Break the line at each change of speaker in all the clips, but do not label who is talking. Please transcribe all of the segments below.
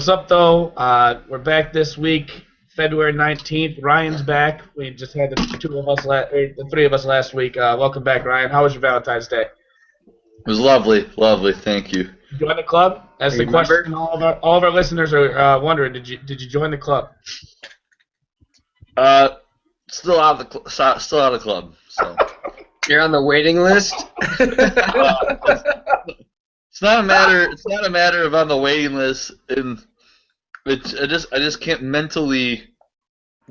What's up, though? We're back this week, February 19th. Ryan's back. We just had the three of us last week. Welcome back, Ryan. How was your Valentine's Day?
It was lovely, lovely. Thank you.
Join the club? That's the question all of our listeners are wondering. Did you join the club?
Still out of the club. So
you're on the waiting list.
It's not a matter of on the waiting list, and I just can't mentally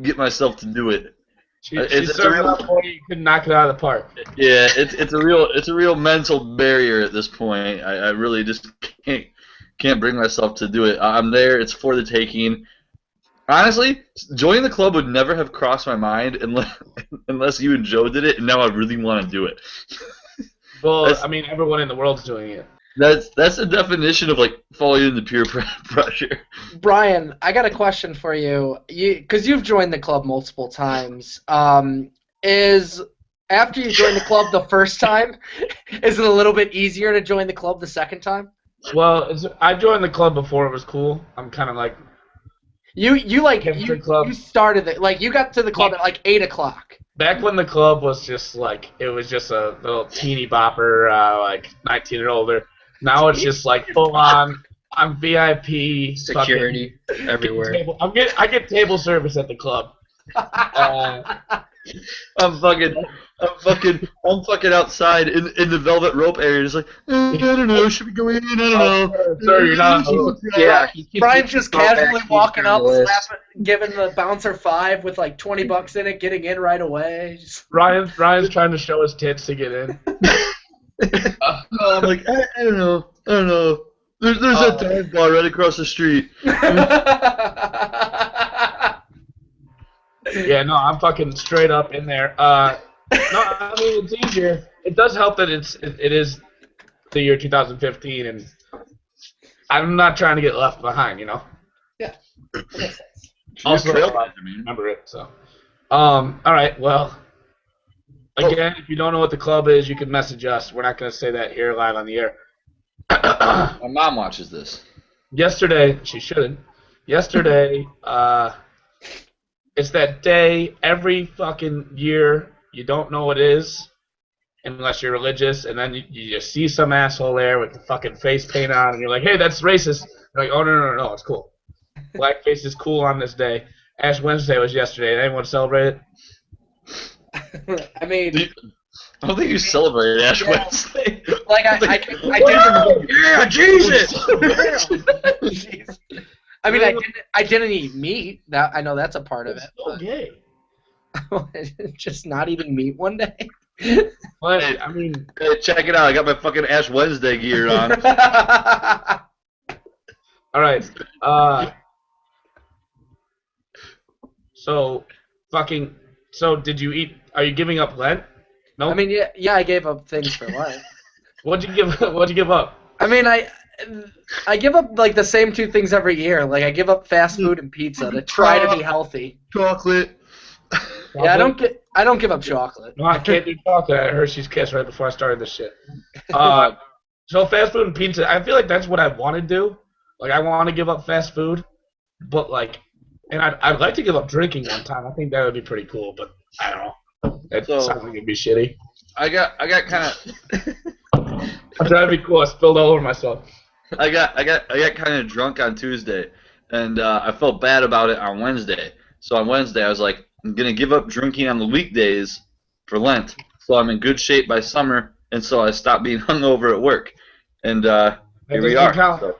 get myself to do it.
She's so enough for you could knock it out of the park.
Yeah, it's a real mental barrier at this point. I really just can't bring myself to do it. I'm there. It's for the taking. Honestly, joining the club would never have crossed my mind unless you and Joe did it, and now I really want to do it.
Well, I mean, everyone in the world's doing it.
That's the definition of like falling into peer pressure.
Brian, I got a question for you. Because you've joined the club multiple times. Is after you joined the club the first time, is it a little bit easier to join the club the second time?
Well, I joined the club before it was cool. I'm kind of like
you started it like you got to the club at like 8 o'clock.
Back when the club was just like a little teeny bopper, like 19 and older. Now it's just like full on. I'm VIP.
Security everywhere.
I get table service at the club.
I'm fucking outside in the velvet rope area. Just like I don't know. Should we go in? I don't know.
Sir, you're not.
Yeah. Brian's just casually walking up, slapping, giving the bouncer $5 with like $20 in it, getting in right away.
Ryan's trying to show his tits to get in.
I'm like I don't know. There's a dive bar right across the street.
Yeah, no, I'm fucking straight up in there. No, I mean it's easier. It does help that it is the year 2015, and I'm not trying to get left behind, you know.
Yeah.
Also, remember it. So, all right. Well, again, if you don't know what the club is, you can message us. We're not going to say that here live on the air.
My mom watches this.
Yesterday, she shouldn't. Yesterday, it's that day every fucking year you don't know what it is unless you're religious, and then you just see some asshole there with the fucking face paint on, and you're like, hey, that's racist. You're like, oh, no, it's cool. Blackface is cool on this day. Ash Wednesday was yesterday. Did anyone celebrate it?
I mean...
I don't think you celebrated Ash Wednesday.
Like, I didn't...
Yeah, Jesus!
Jeez. I mean, I didn't eat meat. That I know that's a part of it.
So gay.
Just not eating meat one day.
But I mean,
hey, check it out. I got my fucking Ash Wednesday gear on.
All right. So did you eat? Are you giving up Lent? No.
I mean, yeah, I gave up things for Lent.
What'd you give up? I
mean, I give up like the same two things every year. Like I give up fast food and pizza to try to be healthy.
Chocolate.
Yeah, I don't give up chocolate.
No, I can't do chocolate. I had Hershey's Kiss right before I started this shit. So fast food and pizza, I feel like that's what I want to do. Like I want to give up fast food, but like, and I'd like to give up drinking one time. I think that would be pretty cool, but I don't know. That sounds like it'd be shitty.
I got kind of.
I'm trying to be cool. I spilled all over myself.
I got kind of drunk on Tuesday, and I felt bad about it on Wednesday. So on Wednesday, I was like, I'm gonna give up drinking on the weekdays for Lent, so I'm in good shape by summer, and so I stopped being hungover at work, and here we are. So.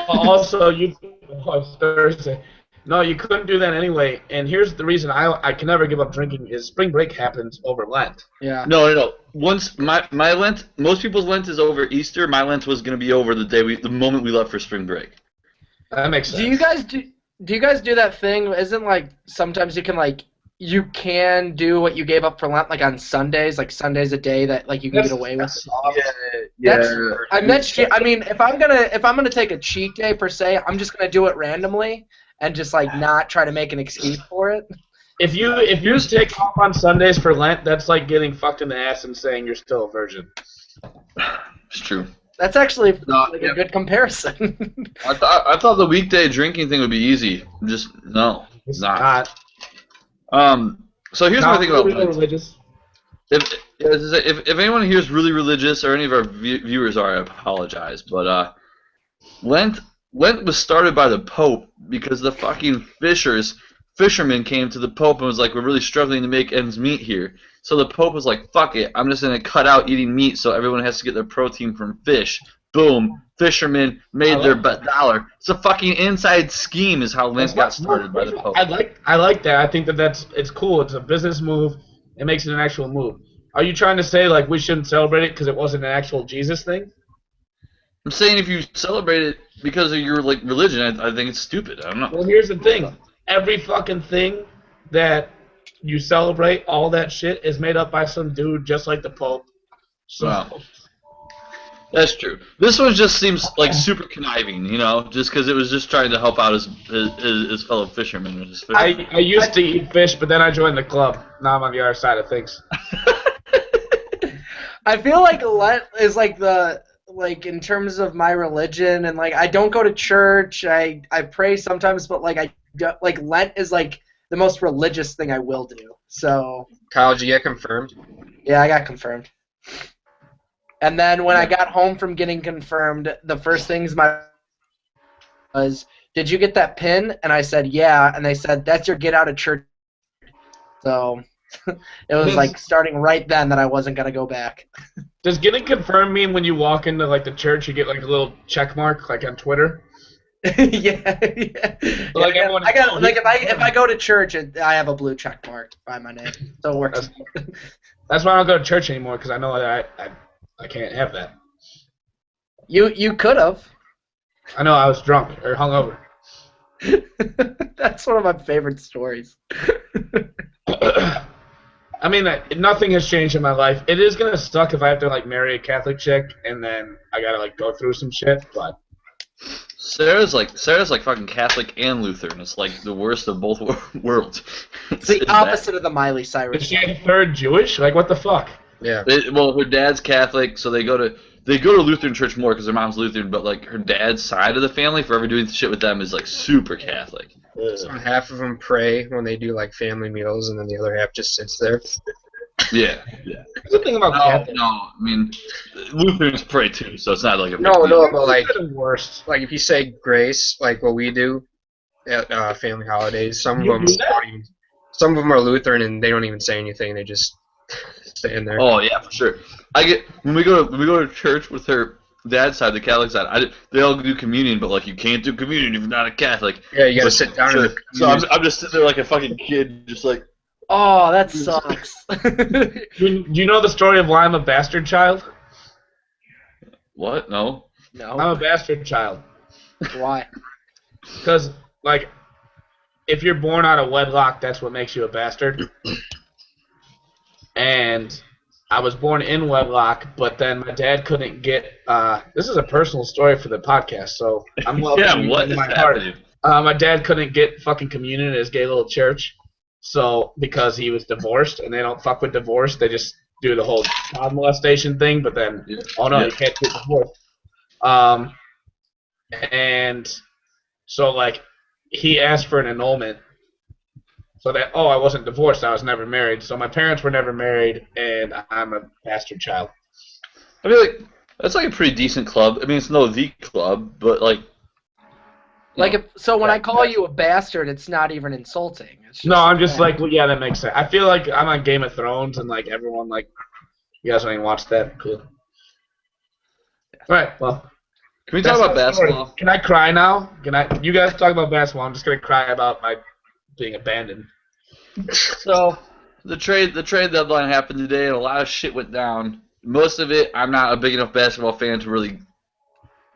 Also, it's Thursday. No, you couldn't do that anyway. And here's the reason I can never give up drinking is spring break happens over Lent.
Yeah.
No. Once my Lent, most people's Lent is over Easter. My Lent was gonna be over the moment we left for spring break.
That makes sense.
Do you guys do that thing? Isn't like sometimes you can do what you gave up for Lent like on Sundays? Like Sunday's a day that like you can get away with.
Yeah.
I mean, if I'm gonna take a cheat day per se, I'm just gonna do it randomly and just like not try to make an excuse for it.
If you take off on Sundays for Lent, that's like getting fucked in the ass and saying you're still a virgin.
It's true.
That's actually
No,
like
yeah.
a good comparison.
I thought the weekday drinking thing would be easy. Just no,
It's
not.
not.
So here's
No,
my thing about
really
Lent.
religious.
If anyone here is really religious, or any of our viewers are, I apologize. But Lent was started by the Pope because the fucking fishermen came to the Pope and was like, we're really struggling to make ends meet here. So the Pope was like, fuck it, I'm just gonna cut out eating meat so everyone has to get their protein from fish. Boom, fishermen made their dollar. It's a fucking inside scheme, is how Lent got started by the Pope.
I like that. I think it's cool. It's a business move. It makes it an actual move. Are you trying to say like we shouldn't celebrate it because it wasn't an actual Jesus thing?
I'm saying if you celebrate it because of your like religion, I think it's stupid. I don't know.
Well, here's the thing. Every fucking thing that you celebrate, all that shit is made up by some dude just like the Pope. So
Wow. That's true. This one just seems like super conniving, just because it was just trying to help out his fellow fishermen.
I used to eat fish, but then I joined the club. Now I'm on the other side of things.
I feel like Lent is like in terms of my religion, and like I don't go to church. I pray sometimes, but like Lent is like the most religious thing I will do. So
Kyle, did you get confirmed?
yeah, I got confirmed. And then when I got home from getting confirmed, the first things was, did you get that pin? And I said, yeah. And they said, that's your get out of church. So it was like starting right then that I wasn't going to go back.
Does getting confirmed mean when you walk into like the church you get like a little check mark like on Twitter?
yeah.
Like everyone,
I got like if I go to church, I have a blue check mark by my name. So it works.
That's why I don't go to church anymore because I know that I can't have that.
You could have.
I know I was drunk or hungover.
That's one of my favorite stories.
I mean, nothing has changed in my life. It is gonna suck if I have to like marry a Catholic chick and then I gotta like go through some shit. But
Sarah's like fucking Catholic and Lutheran. It's like the worst of both worlds.
It's the opposite of the Miley Cyrus.
is she a third Jewish? Like what the fuck?
Yeah.
Well, her dad's Catholic, so they go to Lutheran church more because their mom's Lutheran. But like her dad's side of the family, forever doing shit with them, is like super Catholic.
So half of them pray when they do like family meals, and then the other half just sits there.
Yeah.
That's the thing about Catholic.
No, I mean Lutherans pray too, so it's not like a big
No,
deal.
but like
It's the worst.
like if you say grace, like what we do at family holidays, some of
You
them
do that?
don't even, some of them are Lutheran and they don't even say anything. They just stand there.
Oh yeah, for sure. I get when we go to church with her dad's side, the Catholic side. They all do communion, but like you can't do communion if you're not a Catholic.
Yeah, you gotta sit down.
Sure. So I'm just sitting there like a fucking kid, just like.
Oh, that sucks.
Do you know the story of why I'm a bastard child?
What? No.
No.
I'm a bastard child.
Why?
Because, like, if you're born out of wedlock, that's what makes you a bastard. And I was born in wedlock, but then my dad couldn't get. This is a personal story for the podcast, so I'm welcoming you
what
into
is
my heart.
happening?
My dad couldn't get fucking communion at his gay little church, so because he was divorced, and they don't fuck with divorce, they just do the whole child molestation thing. But then, you can't get divorced. And so like he asked for an annulment. So that, I wasn't divorced, I was never married. So my parents were never married, and I'm a bastard child.
I mean, like that's like a pretty decent club. I mean, it's no the club, but like.
When I call you a bastard, it's not even insulting. It's just
No, I'm just like, well, yeah, that makes sense. I feel like I'm on Game of Thrones, and like everyone, like, you guys don't even watch that. Cool. All right, well.
Can we talk about basketball?
Story. Can I cry now? You guys talk about basketball. I'm just gonna cry about my being abandoned.
So the trade deadline happened today, and a lot of shit went down. Most of it, I'm not a big enough basketball fan to really,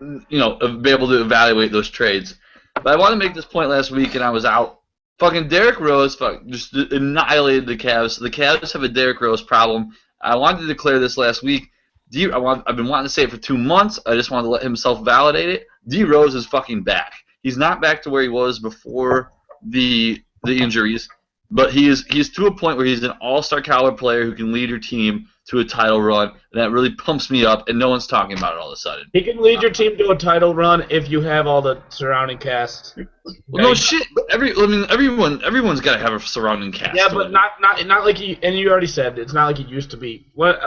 be able to evaluate those trades. But I wanted to make this point last week, and I was out. Fucking Derrick Rose just annihilated the Cavs. The Cavs have a Derrick Rose problem. I wanted to declare this last week. I've been wanting to say it for 2 months. I just wanted to let himself validate it. D Rose is fucking back. He's not back to where he was before the injuries, but he's to a point where he's an all-star caliber player who can lead your team. to a title run, and that really pumps me up, and no one's talking about it all of a sudden.
He can lead your team to a title run if you have all the surrounding cast.
Well, no shit. Everyone's got to have a surrounding cast.
Yeah, but not like he. And you already said it's not like it used to be. What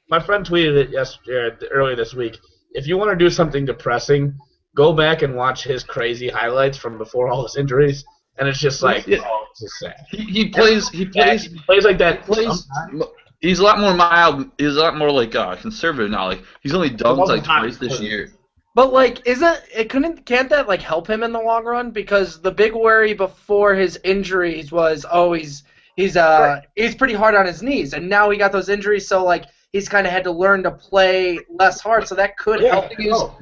my friend tweeted it earlier this week. If you want to do something depressing, go back and watch his crazy highlights from before all his injuries, and it's just like, oh, it's just sad.
He plays
like that.
He's a lot more mild. He's a lot more like conservative now. Like he's only dunked like twice this year.
But like, can't that like help him in the long run? Because the big worry before his injuries was, he's pretty hard on his knees, and now he got those injuries, so like he's kind of had to learn to play less hard, so that could help.
We want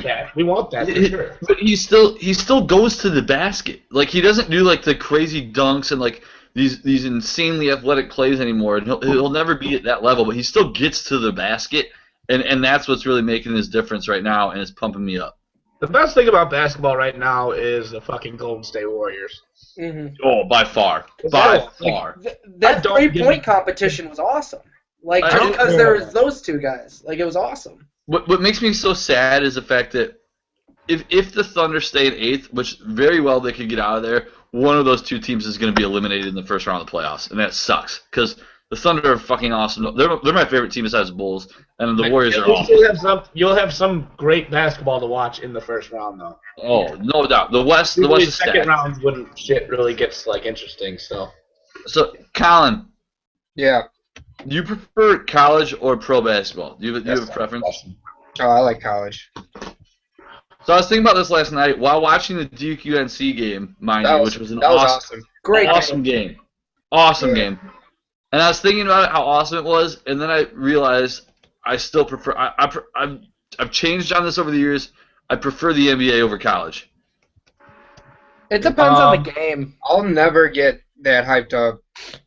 that. We want that for sure.
But he still goes to the basket. Like he doesn't do like the crazy dunks and like these insanely athletic plays anymore. And he'll never be at that level, but he still gets to the basket, and that's what's really making this difference right now, and it's pumping me up.
The best thing about basketball right now is the fucking Golden State Warriors.
Mm-hmm.
Oh, by far. By far.
That 3-point competition was awesome. Like, just because there was those two guys. Like, it was awesome.
What makes me so sad is the fact that if the Thunder stay in 8th, which very well they could get out of there, one of those two teams is going to be eliminated in the first round of the playoffs, and that sucks because the Thunder are fucking awesome. They're my favorite team besides the Bulls, and the Warriors are awesome.
You'll have some great basketball to watch in the first round, though.
Oh, no doubt. The West is
second round when shit really gets like interesting. So,
Colin.
Yeah.
Do you prefer college or pro basketball? Do you have a preference?
Oh, I like college.
So I was thinking about this last night while watching the Duke UNC game, which was an awesome game. Awesome game. And I was thinking about it, how awesome it was, and then I realized I still prefer. I've changed on this over the years. I prefer the NBA over college.
It depends on the game.
I'll never get that hyped up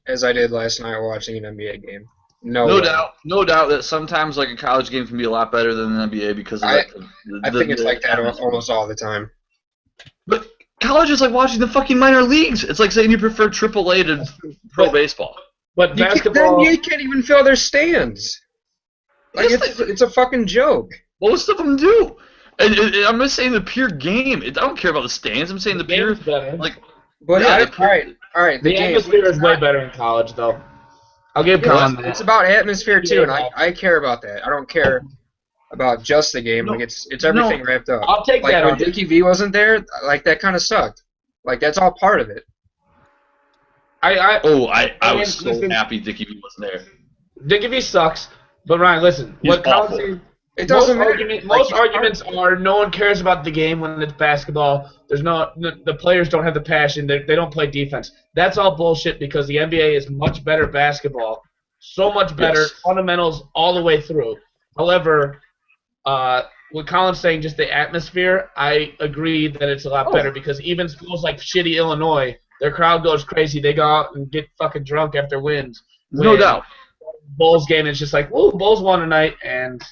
as I did last night watching an NBA game. No doubt that sometimes like a college game can be a lot better than an NBA because of I think it's like that almost all the time.
But college is like watching the fucking minor leagues. It's like saying you prefer AAA to pro baseball.
But basketball,
the NBA can't even fill their stands. Like it's a fucking joke.
Most of them do. And I'm just saying the pure game. I don't care about the stands. I'm saying the pure like.
But all right.
The atmosphere is way better in college, though. I'll give Colin that.
It's about atmosphere too, and I care about that. I don't care about just the game. Like it's everything wrapped up.
I'll take that.
Like when Dickie V wasn't there, like that kind of sucked. Like that's all part of it.
I was so happy Dickie V wasn't there.
Dickie V sucks, but Ryan, listen.
He's awful.
It doesn't matter.
Most arguments are no one cares about the game when it's basketball. The players don't have the passion. They don't play defense. That's all bullshit because the NBA is much better basketball, so much better fundamentals all the way through. However, what Colin's saying, just the atmosphere, I agree that it's a lot better because even schools like shitty Illinois, their crowd goes crazy. They go out and get fucking drunk after wins.
No doubt.
Bulls game is just like, woo, Bulls won tonight, and.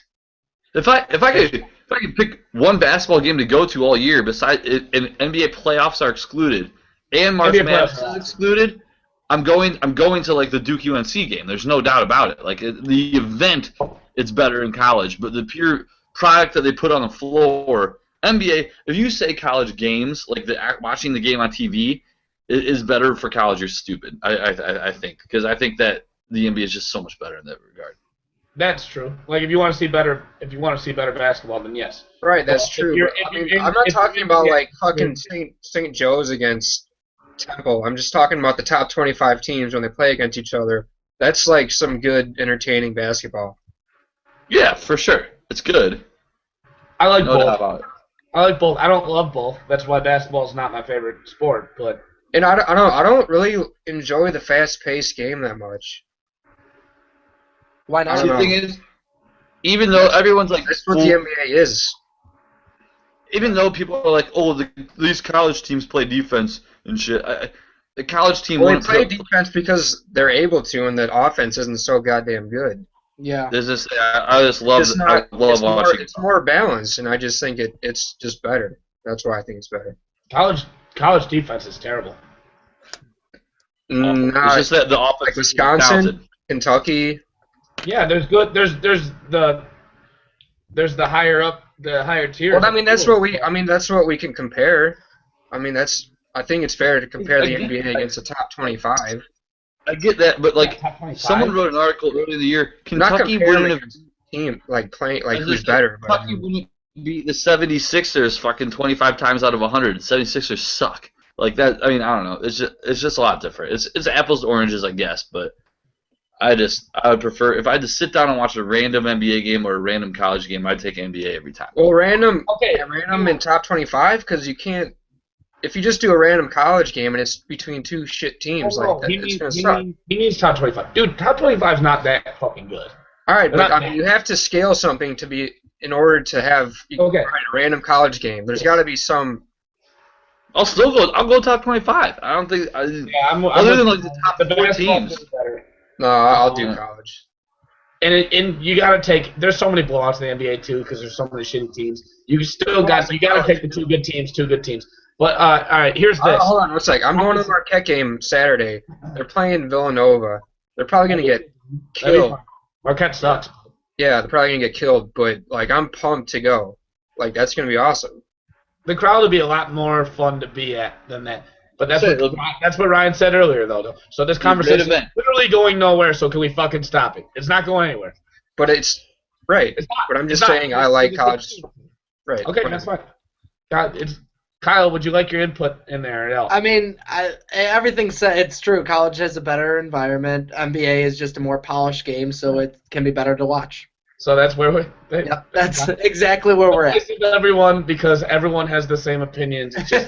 If I could pick one basketball game to go to all year, besides and NBA playoffs are excluded and March Madness is excluded, I'm going to like the Duke UNC game. There's no doubt about it. Like the event, it's better in college, but the pure product that they put on the floor, NBA. If you say college games, like watching the game on TV, is better for college, you're stupid. I think because I think that the NBA is just so much better in that regard.
That's true. Like if you want to see better basketball, then yes.
Right, that's true. I'm not talking about like fucking St. Joe's against Temple. I'm just talking about the top 25 teams when they play against each other. That's like some good, entertaining basketball.
Yeah, for sure. It's good.
I like both.
Doubt about it.
I like both. I don't love both. That's why basketball is not my favorite sport. But
I don't really enjoy the fast-paced game that much.
Why not?
The thing is, even though everyone's like,
that's what the NBA is.
Even though people are like, oh, these college teams play defense and shit. The college team
they play defense because they're able to, and that offense isn't so goddamn good.
Yeah.
There's this. I just love. I love watching.
It's more balanced, and I just think it's just better. That's why I think it's better.
College defense is terrible.
It's just that the offense,
like Wisconsin, Kentucky.
Yeah, there's good. There's the higher up, the higher tiers.
Well, I mean that's what we can compare. I mean I think it's fair to compare the NBA against the top 25.
I get that, but like someone wrote an article earlier in the year, Kentucky wouldn't have
team playing who's better.
Kentucky wouldn't beat the 76ers fucking 25 times out of 100. 76ers suck. Like that. I mean, I don't know. It's just a lot different. It's apples to oranges, I guess. But I would prefer if I had to sit down and watch a random NBA game or a random college game, I'd take NBA every time.
Well, random in top 25 because you can't. If you just do a random college game and it's between two shit teams, it's gonna suck.
He needs top 25. Dude, top 25 is not that fucking good.
All right, but you have to scale something to be in order to have a random college game. There's got to be some.
I'll go top 25. I don't think. Other than like the top 4 teams.
No, I'll do college.
And you gotta take. There's so many blowouts in the NBA too because there's so many shitty teams. You gotta take the two good teams. But all right, here's this.
Hold on, one sec. I'm going to the Marquette game Saturday. They're playing Villanova. They're probably gonna get killed.
Marquette sucks.
Yeah, they're probably gonna get killed. But I'm pumped to go. That's gonna be awesome.
The crowd will be a lot more fun to be at than that. But that's what Ryan said earlier, though. So this conversation is literally going nowhere. So can we fucking stop it? It's not going anywhere.
But it's right. But I'm just saying I like college. Right.
Okay, that's fine. Kyle, would you like your input in there? Else?
I mean, everything said, it's true. College has a better environment. NBA is just a more polished game, so it can be better to watch.
So that's where
Yep, that's exactly where we're at.
Everyone, because everyone has the same opinions. It's just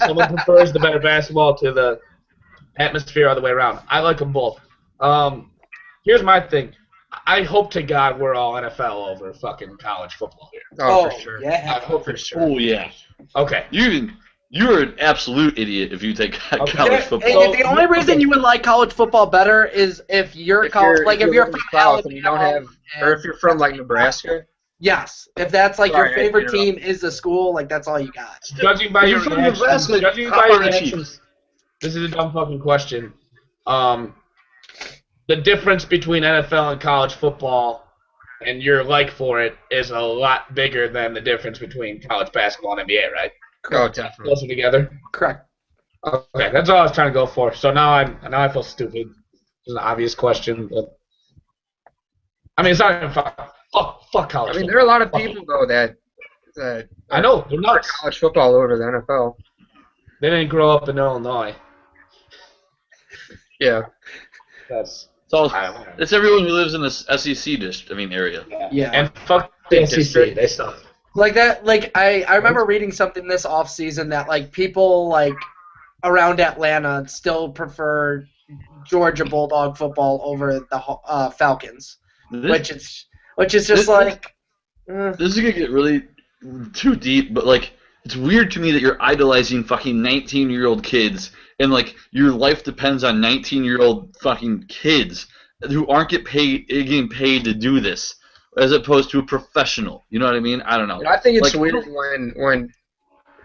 someone prefers the better basketball to the atmosphere all the way around. I like them both. Here's my thing. I hope to God we're all NFL over fucking college football here.
Oh, for sure.
Yeah.
I hope for sure.
Oh, yeah.
Okay.
You're an absolute idiot if you take college football.
The only reason you would like college football better is if you're if you're from
South and you don't have, or if you're from Nebraska.
Yes, if that's your favorite team is the school, that's all you got.
Judging by your reactions, this is a dumb fucking question. The difference between NFL and college football and your like for it is a lot bigger than the difference between college basketball and NBA, right?
Oh, definitely.
Closer together?
Correct.
Okay, that's all I was trying to go for. So now I feel stupid. It's an obvious question, but I mean it's not even fuck college.
I mean there are a lot of people though that
I know they're nuts.
College football over the NFL.
They didn't grow up in Illinois.
Yeah.
It's everyone who lives in the SEC area.
Yeah.
And fuck the SEC. They suck.
I remember reading something this off season that people around Atlanta still prefer Georgia Bulldog football over the Falcons, which is just
This is gonna get really too deep, but it's weird to me that you're idolizing fucking 19-year-old kids and your life depends on 19-year-old fucking kids who aren't getting paid to do this, as opposed to a professional. You know what I mean? I don't know.
I think it's weird when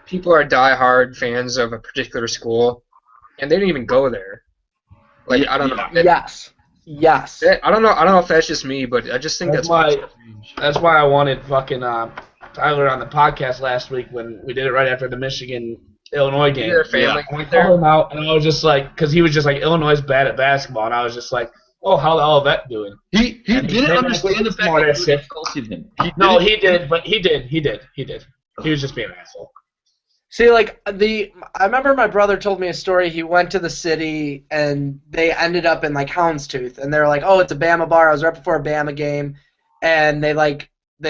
people are diehard fans of a particular school and they didn't even go there. I don't know.
Yes.
I don't know if that's just me, but I just think that's
why I wanted fucking Tyler on the podcast last week when we did it right after the Michigan-Illinois game.
Their family
went there. Him out, and I was just because he was just Illinois is bad at basketball, and I was just oh, how the hell is that doing?
He didn't understand the fact that you insulted him.
He did, but he did. He was just being an asshole.
See, I remember my brother told me a story. He went to the city, and they ended up in, Houndstooth. And they were oh, it's a Bama bar. I was right before a Bama game. And they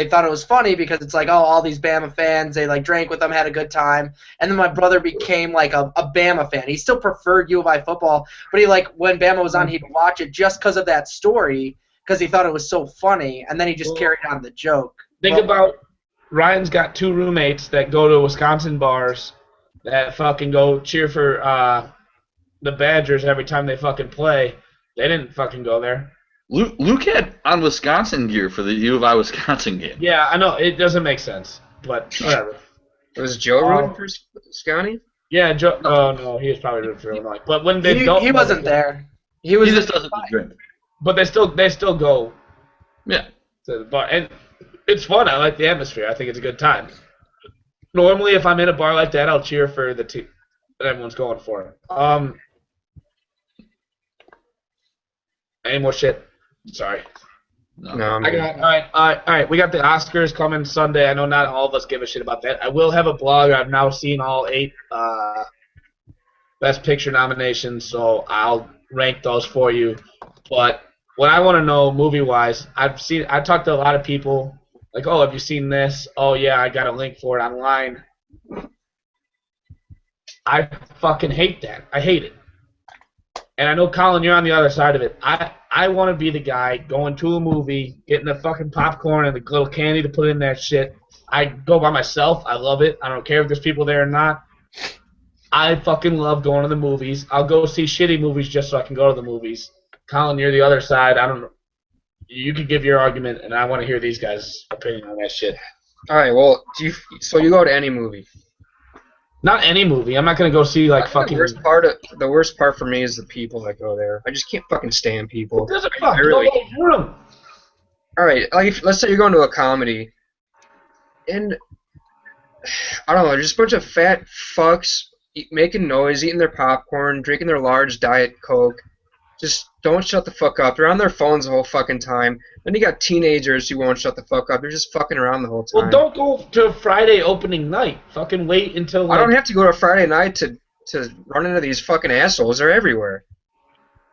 thought it was funny because it's all these Bama fans. They, drank with them, had a good time. And then my brother became, a Bama fan. He still preferred U of I football. But he, when Bama was on, he'd watch it just because of that story because he thought it was so funny. And then he just carried on the joke.
Think about Ryan's got 2 roommates that go to Wisconsin bars that fucking go cheer for the Badgers every time they fucking play. They didn't fucking go there.
Luke had on Wisconsin gear for the U of I Wisconsin game.
Yeah, I know. It doesn't make sense, but whatever.
Was Joe rooting for Scotty?
Yeah, Joe. Oh, no, he was probably rooting for Illinois. But when they don't...
He wasn't there.
He just doesn't drink.
But they still go
Yeah.
To the bar. And it's fun. I like the atmosphere. I think it's a good time. Normally, if I'm in a bar like that, I'll cheer for the team that everyone's going for. Any more shit? Sorry.
No.
No,
All right. We got the Oscars coming Sunday. I know not all of us give a shit about that. I will have a blog. I've now seen all 8 Best Picture nominations, so I'll rank those for you. But what I want to know, movie-wise, I talked to a lot of people. Like, oh, have you seen this? Oh, yeah, I got a link for it online. I fucking hate that. I hate it. And I know, Colin, you're on the other side of it. I want to be the guy going to a movie, getting the fucking popcorn and the little candy to put in that shit. I go by myself. I love it. I don't care if there's people there or not. I fucking love going to the movies. I'll go see shitty movies just so I can go to the movies. Colin, you're the other side. I don't know. You can give your argument, and I want to hear these guys' opinion on that shit.
All right, well, so you go to any movie?
Not any movie. I'm not gonna go see like fucking.
The worst part for me is the people that go there. I just can't fucking stand people.
Who doesn't fuck? Really
all right, like let's say you're going to a comedy, and I don't know, just a bunch of fat fucks making noise, eating their popcorn, drinking their large Diet Coke. Just don't shut the fuck up. They're on their phones the whole fucking time. Then you got teenagers who won't shut the fuck up. They're just fucking around the whole time.
Well, don't go to Friday opening night. Fucking wait until. Like,
I don't have to go to Friday night to run into these fucking assholes. They're everywhere.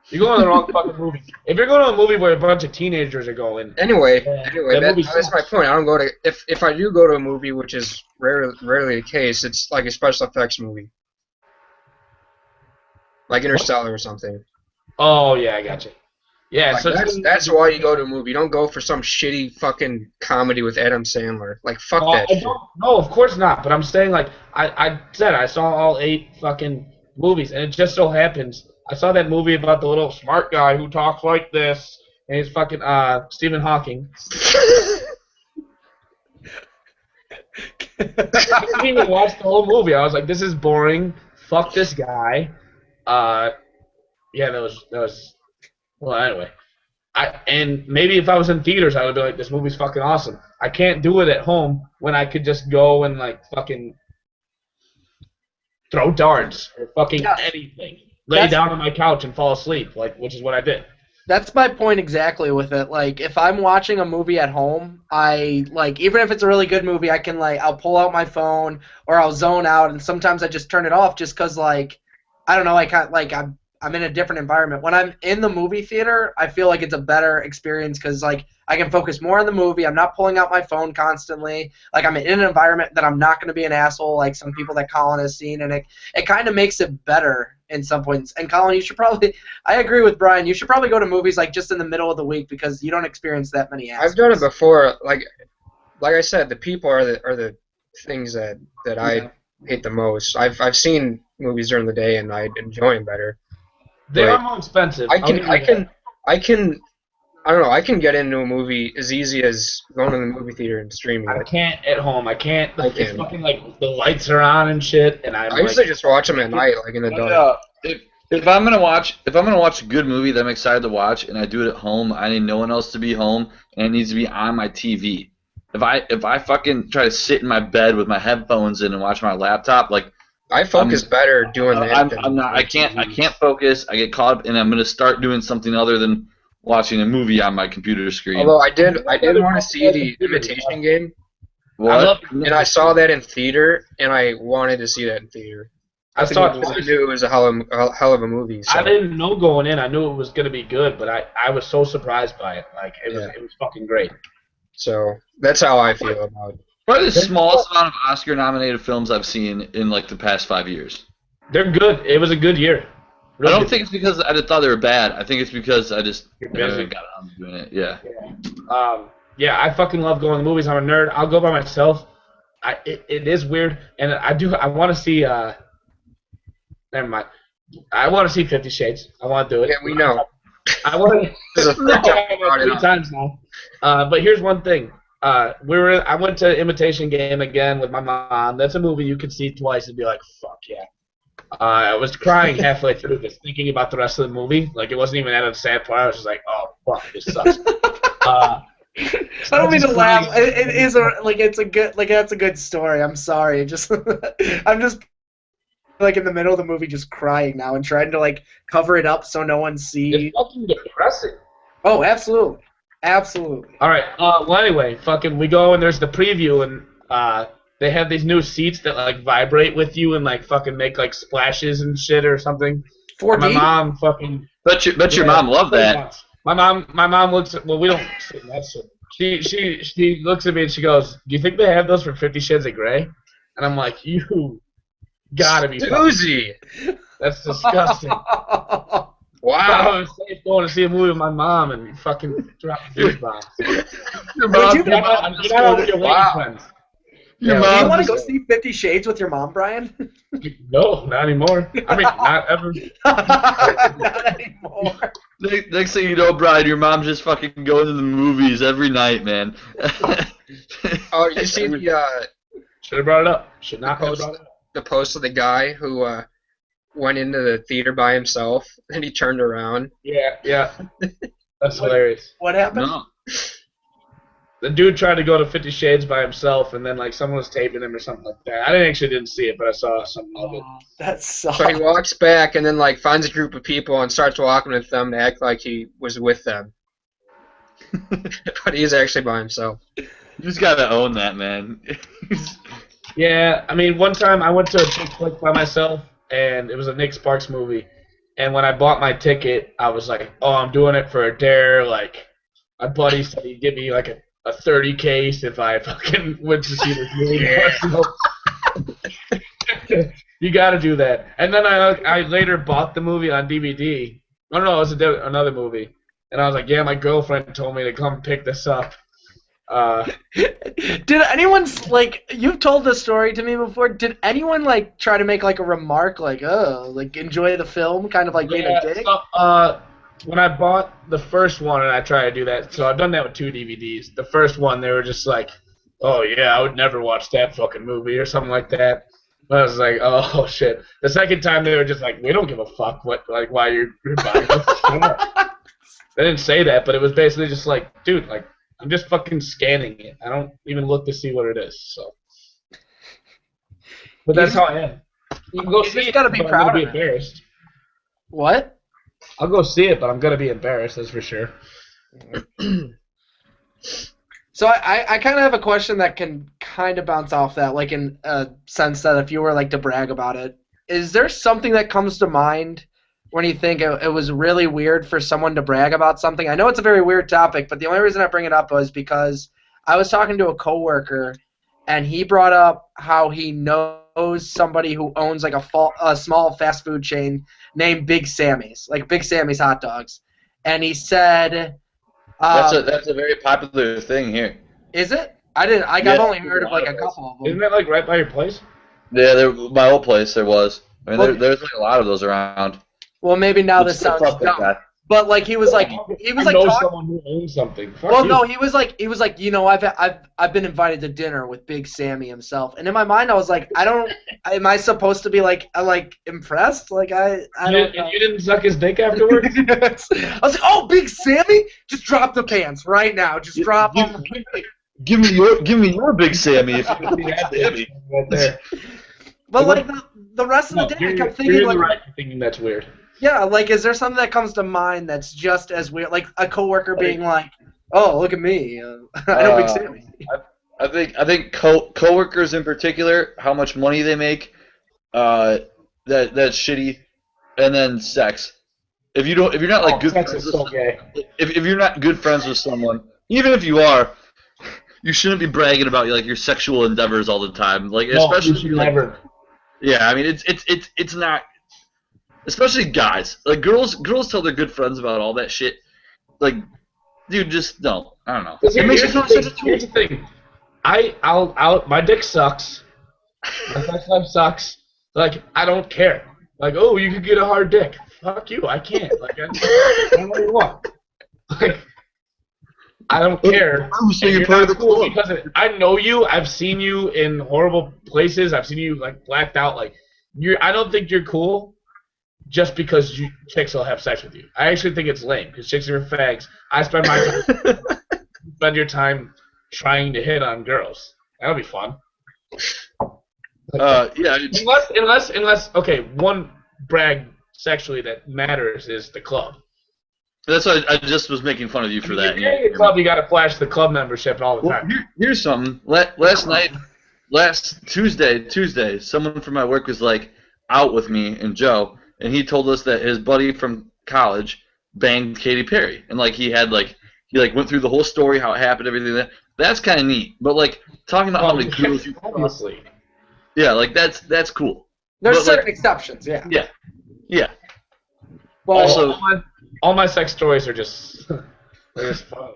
You're going to the wrong fucking movie. If you're going to a movie where a bunch of teenagers are going.
Anyway, that's my point. I don't go to if I do go to a movie, which is rarely the case, it's like a special effects movie, like Interstellar or something.
Oh yeah, I got you. Yeah,
like,
so
that's why you go to a movie. You don't go for some shitty fucking comedy with Adam Sandler. Like fuck that shit.
No, of course not. But I'm saying like I said I saw all 8 fucking movies, and it just so happens I saw that movie about the little smart guy who talks like this, and he's fucking Stephen Hawking. I didn't even watch the whole movie. I was like, this is boring. Fuck this guy. Yeah, that was. Well, anyway, and maybe if I was in theaters, I would be like, this movie's fucking awesome. I can't do it at home when I could just go and like fucking throw darts or fucking anything. Lay down on my couch and fall asleep, like, which is what I did.
That's my point exactly with it. Like, if I'm watching a movie at home, I, like, even if it's a really good movie, I can, like, I'll pull out my phone or I'll zone out, and sometimes I just turn it off just because, like, I don't know, I can't, like, I'm in a different environment. When I'm in the movie theater, I feel like it's a better experience because, like, I can focus more on the movie. I'm not pulling out my phone constantly. Like, I'm in an environment that I'm not going to be an asshole like some people that Colin has seen, and it kind of makes it better in some points. And Colin, you should probably – I agree with Brian. You should probably go to movies, like, just in the middle of the week because you don't experience that many aspects.
I've done it before. Like I said, the people are the things that I hate the most. I've seen movies during the day, and I enjoy them better.
They are more expensive.
I don't know. I can get into a movie as easy as going to the movie theater and streaming.
I can't at home. I can't. It's fucking like the lights are on and shit, and I
usually just watch them at night, like in the dark.
If I'm gonna watch a good movie that I'm excited to watch, and I do it at home, I need no one else to be home, and it needs to be on my TV. If I fucking try to sit in my bed with my headphones in and watch my laptop, like.
I focus better doing that.
I'm not. I can't focus. I get caught up, and I'm gonna start doing something other than watching a movie on my computer screen.
Although I did want to see the Imitation Game.
What?
And I saw that in theater, and I wanted to see that in theater. I knew it was a hell of a movie. So.
I didn't know going in. I knew it was gonna be good, but I was so surprised by it. Like it was fucking great.
So that's how I feel about it.
Probably the smallest amount of Oscar-nominated films I've seen in like the past 5 years.
They're good. It was a good year.
Really I don't think it's because I thought they were bad. I think it's because I just got on doing it. Yeah.
Yeah, I fucking love going to the movies. I'm a nerd. I'll go by myself. It is weird, and I want to see. Never mind. I want to see 50 Shades. I want to do it.
Yeah, we know.
I want to. 3 times now. But here's one thing. I went to Imitation Game again with my mom. That's a movie you could see twice and be like, fuck yeah. I was crying halfway through just thinking about the rest of the movie. Like, it wasn't even at a sad part. I was just like, oh, fuck, this sucks.
I don't mean to laugh. It is it's a good that's a good story. I'm sorry. I'm just like in the middle of the movie just crying now and trying to like cover it up so no one sees.
It's fucking depressing.
Oh, absolutely. Absolutely.
All right. Well, anyway, fucking, we go and there's the preview, and they have these new seats that like vibrate with you and like fucking make like splashes and shit or something.
4D?
And my mom fucking.
Bet your mom loved that.
My mom looks at. Well, we don't see that shit. She looks at me and she goes, "Do you think they have those for 50 Shades of Grey?" And I'm like, "You gotta be
doozy.
That's disgusting."
Wow.
I was safe going to see a movie with my mom and fucking drop goosebumps.
Your mom.
Wow. Friends.
Your
Do
mom.
you want to go see 50 Shades with your mom, Brian?
No, not anymore. I mean, not ever.
Not anymore.
Next thing you know, Brian, your mom's just fucking going to the movies every night, man.
Oh, you see the
should have brought it up. Should not have brought it up.
The post of the guy who went into the theater by himself and he turned around.
Yeah. That's hilarious.
What happened?
No.
The dude tried to go to 50 Shades by himself, and then like someone was taping him or something like that. I didn't see it, but I saw something of it.
That sucks.
So he walks back and then like finds a group of people and starts walking with them to act like he was with them. But he's actually by himself.
You just gotta own that, man.
Yeah, I mean, one time I went to a Chick Flick by myself, and it was a Nick Sparks movie. And when I bought my ticket, I was like, "Oh, I'm doing it for a dare." Like, my buddy said he'd give me like a 30 case if I fucking went to see this movie. You gotta do that. And then I later bought the movie on DVD. Oh no, it was another movie. And I was like, yeah, my girlfriend told me to come pick this up.
Did anyone, like, you've told this story to me before, did anyone, like, try to make, like, a remark, like, oh, like, enjoy the film, kind of like being a dick?
So, when I bought the first one, and I tried to do that, so I've done that with 2 DVDs. The first one, they were just like, oh, yeah, I would never watch that fucking movie or something like that. I was like, oh, shit. The second time, they were just like, we don't give a fuck why you're buying this. They didn't say that, but it was basically just like, dude, like, I'm just fucking scanning it. I don't even look to see what it is, so. But that's how I am. You can go see it,
gotta be
but
proud
I'm going
of
to be embarrassed.
What?
I'll go see it, but I'm going to be embarrassed, that's for sure.
So I kind of have a question that can kind of bounce off that, like in a sense that if you were like to brag about it, is there something that comes to mind when you think it was really weird for someone to brag about something? I know it's a very weird topic, but the only reason I bring it up was because I was talking to a coworker, and he brought up how he knows somebody who owns like a small fast food chain named Big Sammy's, like Big Sammy's hot dogs, and he said.
That's a very popular thing here.
Is it? I've only heard of like a couple of them.
Isn't that like right by your place?
Yeah, my old place there was. I mean, there's like a lot of those around.
Well, maybe now this sounds dumb. But like he was like
know someone who owns something.
No, he was like you know I've been invited to dinner with Big Sammy himself, and in my mind I was like am I supposed to be like impressed? Like I don't know.
You didn't suck his dick afterwards?
I was like, oh, Big Sammy, just drop the pants right now, just drop them.
Give me your Big Sammy if you can see that baby
right there.
But like the rest of the day, I kept thinking
you're
like
right, thinking that's weird.
Yeah, like, is there something that comes to mind that's just as weird? Like a coworker being like, "Oh, look at me, I know Big Sammy."
I think coworkers in particular, how much money they make, that's shitty, and then sex. If you're not like good friends with if you're not good friends with someone, even if you are, you shouldn't be bragging about like your sexual endeavors all the time. Like especially
never.
Yeah, I mean it's not. Especially guys. Like, girls tell their good friends about all that shit. Like, dude, just, no. I don't know. It makes you feel such a tool.
Here's the thing. My dick sucks. My sex life sucks. Like, I don't care. Like, oh, you could get a hard dick. Fuck you, I can't. Like, I don't know what you want. Like, I don't care.
So you're part of the club.
Because I know you. I've seen you in horrible places. I've seen you, like, blacked out. Like, I don't think you're cool. Just because chicks will have sex with you. I actually think it's lame, because chicks are fags. I spend my time spend your time trying to hit on girls. That'll be fun.
Yeah.
Unless okay, one brag sexually that matters is the club.
That's why I just was making fun of you for that.
In the club, you got to flash the club membership all the time.
Here's something. Last Tuesday, someone from my work was like out with me and Joe, and he told us that his buddy from college banged Katy Perry, and like he went through the whole story, how it happened, everything. That's kind of neat. But like talking about how many girls you
obviously.
Yeah, like that's cool.
There's
but,
certain exceptions, yeah.
Yeah.
Well,
also,
all my sex stories are just they're just fun.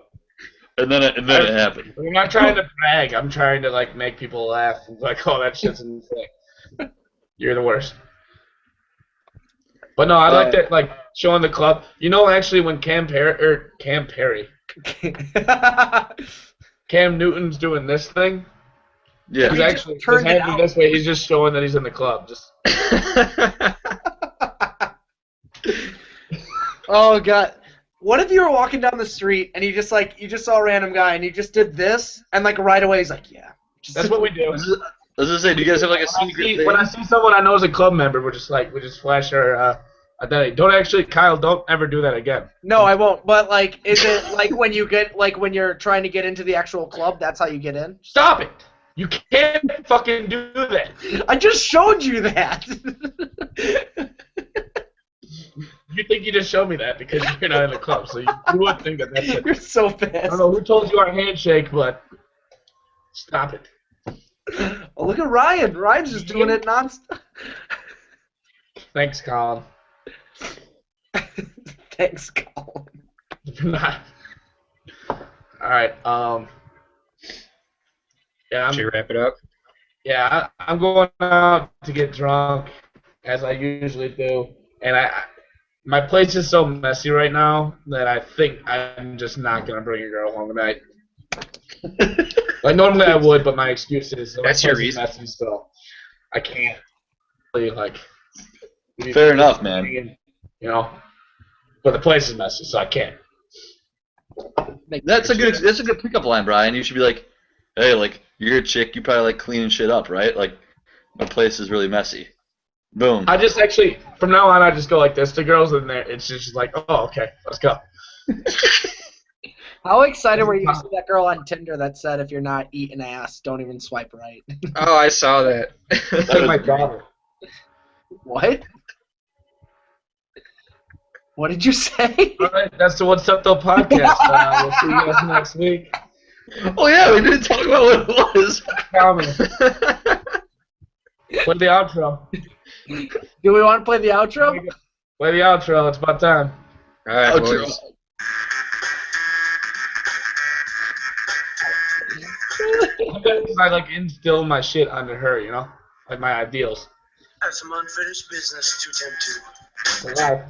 And then it happened.
I'm not trying to brag. I'm trying to like make people laugh. Like, oh, that shit's insane. You're the worst. But no, I like that. Like showing the club. You know, actually, when Cam Newton's doing this thing.
Yeah.
He's actually his hands are this way. He's just showing that he's in the club. Just.
Oh God. What if you were walking down the street and you just saw a random guy and he just did this and like right away he's like, yeah.
That's what we do.
I was gonna say, do you guys have like a secret thing?
When I see someone I know is a club member, we just flash our identity. Don't actually, Kyle. Don't ever do that again.
No, I won't. But like, is it like when you're trying to get into the actual club? That's how you get in.
Stop it! You can't fucking do that.
I just showed you that.
You think you just showed me that because you're not in the club, so you would think that that's it.
You're so fast.
I don't know who told you our handshake, but stop it.
Oh, look at Ryan. Ryan's just doing it nonstop.
Thanks, Colin.
Thanks, Colin.
All right. Yeah.
Should we wrap it up?
Yeah, I'm going out to get drunk, as I usually do, and my place is so messy right now that I think I'm just not gonna bring a girl home tonight. Like normally I would, but my excuse is
that's your reason.
Messy, so I can't. Really, like.
Fair enough, man.
You know, but the place is messy, so I can't.
That's a good pickup line, Brian. You should be like, hey, like you're a chick, you probably like cleaning shit up, right? Like my place is really messy. Boom.
I just actually, from now on, I just go like this to girls, and it's just like, oh, okay, let's go.
How excited were you to see that girl on Tinder that said, if you're not eating ass, don't even swipe right?
Oh, I saw that.
That's like my daughter.
What? What did you say?
All right, that's the WhatSupTho Podcast. We'll see you guys next week.
Oh, yeah, we didn't talk about what it was.
Play the outro.
Do we want to play the outro?
Play the outro. It's about time.
All right,
Outro.
boys.
Because I like instill my shit onto her, you know, like my ideals.
I have some unfinished business to tend to.
Bye.